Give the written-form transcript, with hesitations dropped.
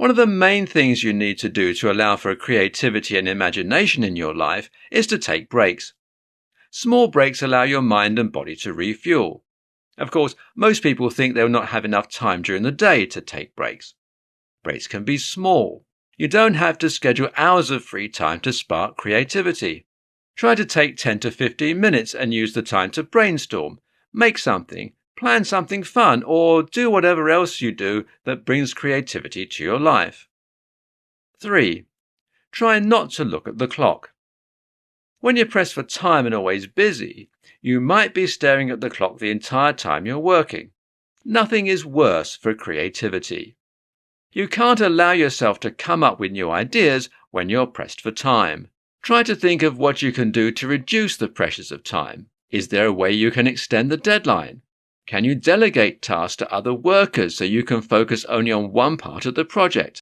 One of the main things you need to do to allow for creativity and imagination in your life is to take breaks. Small breaks allow your mind and body to refuel. Of course, most people think they will not have enough time during the day to take breaks. Breaks can be small. You don't have to schedule hours of free time to spark creativity. Try to take 10 to 15 minutes and use the time to brainstorm, make something, plan something fun, or do whatever else you do that brings creativity to your life. 3. Try not to look at the clock. When you're pressed for time and always busy, you might be staring at the clock the entire time you're working. Nothing is worse for creativity. You can't allow yourself to come up with new ideas when you're pressed for time. Try to think of what you can do to reduce the pressures of time. Is there a way you can extend the deadline? Can you delegate tasks to other workers so you can focus only on one part of the project?